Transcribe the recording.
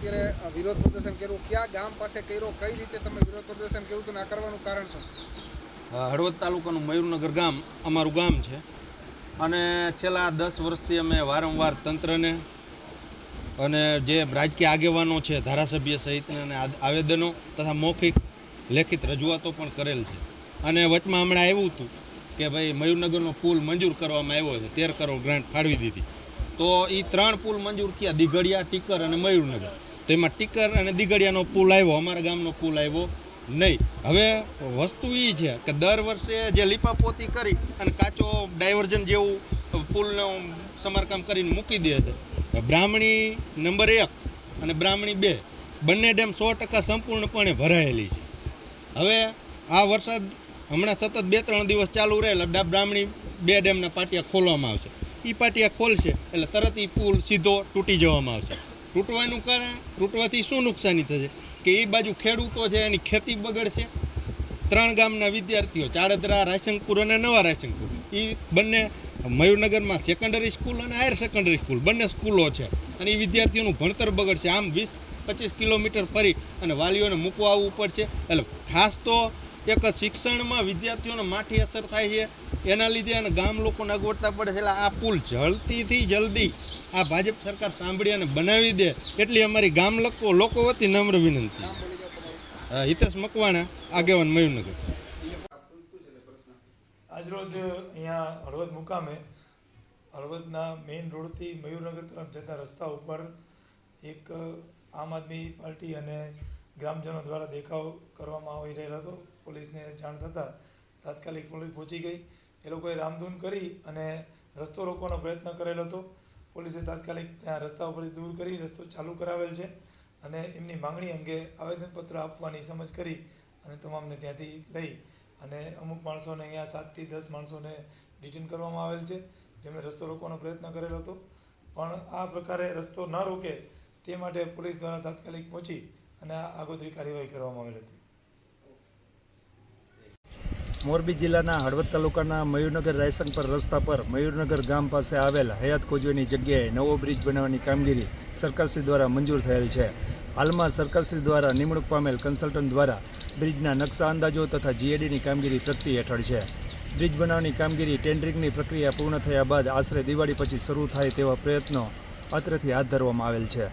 અત્યારે વિરોધ પ્રદર્શન કર્યું, ક્યાં ગામ પાસે કર્યો, કઈ રીતે તમે વિરોધ પ્રદર્શન કર્યું હતું, આ કરવાનું કારણ શું? હળવદ તાલુકાનું મયુરનગર ગામ અમારું ગામ છે અને છેલ્લા 10 વર્ષથી અમે વારંવાર તંત્રને અને જે રાજકીય આગેવાનો છે ધારાસભ્ય સહિતને આવેદનો તથા મૌખિક લેખિત રજૂઆતો પણ કરેલ છે. અને વચમાં હમણાં આવ્યું હતું કે ભાઈ મયુરનગરનો પુલ મંજૂર કરવામાં આવ્યો છે, 13 કરોડ ગ્રાન્ટ ફાળવી દીધી. તો એ 3 પુલ મંજૂર થયા, દિઘડિયા, ટીકર અને મયુરનગર. તો એમાં ટીકર અને દિઘડિયાનો પુલ આવ્યો, અમારા ગામનો પુલ આવ્યો નહીં. હવે વસ્તુ એ છે કે દર વર્ષે જે લીપાપોતી કરી અને કાચો ડાયવર્ઝન જેવું પુલનું સમારકામ કરીને મૂકી દે છે. બ્રાહ્મણી નંબર 1 અને બ્રાહ્મણી 2 બંને ડેમ 100% સંપૂર્ણપણે ભરાયેલી છે. હવે આ વરસાદ હમણાં સતત 2-3 દિવસ ચાલુ રહે એટલે બ્રાહ્મણી 2 ડેમના પાટિયા ખોલવામાં આવશે. એ પાટિયા ખોલશે એટલે તરત એ પુલ સીધો તૂટી જવામાં આવશે. તૂટવાનું કારણ, તૂટવાથી શું નુકસાની થશે કે એ બાજુ ખેડૂતો છે એની ખેતી બગડશે. 3 ગામના વિદ્યાર્થીઓ ચાડદરા, રાયસંગપુર અને નવા રાયસંગપુર, એ બંને મયુરનગરમાં સેકન્ડરી સ્કૂલ અને હાયર સેકન્ડરી સ્કૂલ બંને સ્કૂલો છે અને એ વિદ્યાર્થીઓનું ભણતર બગડશે. આમ 20-25 કિલોમીટર ફરી અને વાલીઓને મૂકવા આવવું પડશે. એટલે ખાસ તો એક શિક્ષણમાં વિદ્યાર્થીઓને માઠી અસર થાય છે, એના લીધે અને ગામ લોકોને અગવડતા પડે છે. એટલે આ પુલ જલ્દીથી જલ્દી આ ભાજપ સરકાર સાંભળી અને બનાવી દે એટલી અમારી ગામ લોકો વતી નમ્ર વિનંતી. હિતેશ મકવાણા, આગેવાન, મયુરનગર. આજરોજ અહીંયા હળવદ મુકામે હળવદના મેઇન રોડથી મયુરનગર તરફ જતા રસ્તા ઉપર એક આમ આદમી પાર્ટી અને ગ્રામજનો દ્વારા દેખાવ કરવામાં આવી રહેલો હતો. પોલીસને જાણ થતાં તાત્કાલિક પોલીસ પહોંચી ગઈ. એ લોકોએ રામધૂન કરી અને રસ્તો રોકવાનો પ્રયત્ન કરેલો હતો. પોલીસે તાત્કાલિક ત્યાં રસ્તા ઉપરથી દૂર કરી રસ્તો ચાલુ કરાવેલ છે અને એમની માંગણી અંગે આવેદનપત્ર આપવાની સમજ કરી અને તમામને ત્યાંથી લઈ અને અમુક માણસોને અહીંયા 7 થી 10 માણસોને ડિટેન કરવામાં આવેલ છે, જેમણે રસ્તો રોકવાનો પ્રયત્ન કરેલો હતો. પણ આ પ્રકારે રસ્તો ન રોકે તે માટે પોલીસ દ્વારા તાત્કાલિક પહોંચી અને આગોતરી કાર્યવાહી કરવામાં આવેલ હતી. મોરબી જિલ્લાના હળવદ તાલુકાના મયુરનગર રાયસંગપર રસ્તા પર મયુરનગર ગામ પાસે આવેલ હયાત કોજવેની જગ્યાએ નવો બ્રિજ બનાવવાની કામગીરી સરકારશ્રી દ્વારા મંજૂર થયેલ છે. હાલમાં સરકારશ્રી દ્વારા નિમણૂક પામેલ કન્સલ્ટન્ટ દ્વારા બ્રિજના નકશા અંદાજો તથા જીએડીની કામગીરી પ્રગતિ હેઠળ છે. બ્રિજ બનાવવાની કામગીરી ટેન્ડરિંગની પ્રક્રિયા પૂર્ણ થયા બાદ આશરે દિવાળી પછી શરૂ થાય તેવા પ્રયત્નો અત્રેથી હાથ ધરવામાં આવેલ છે.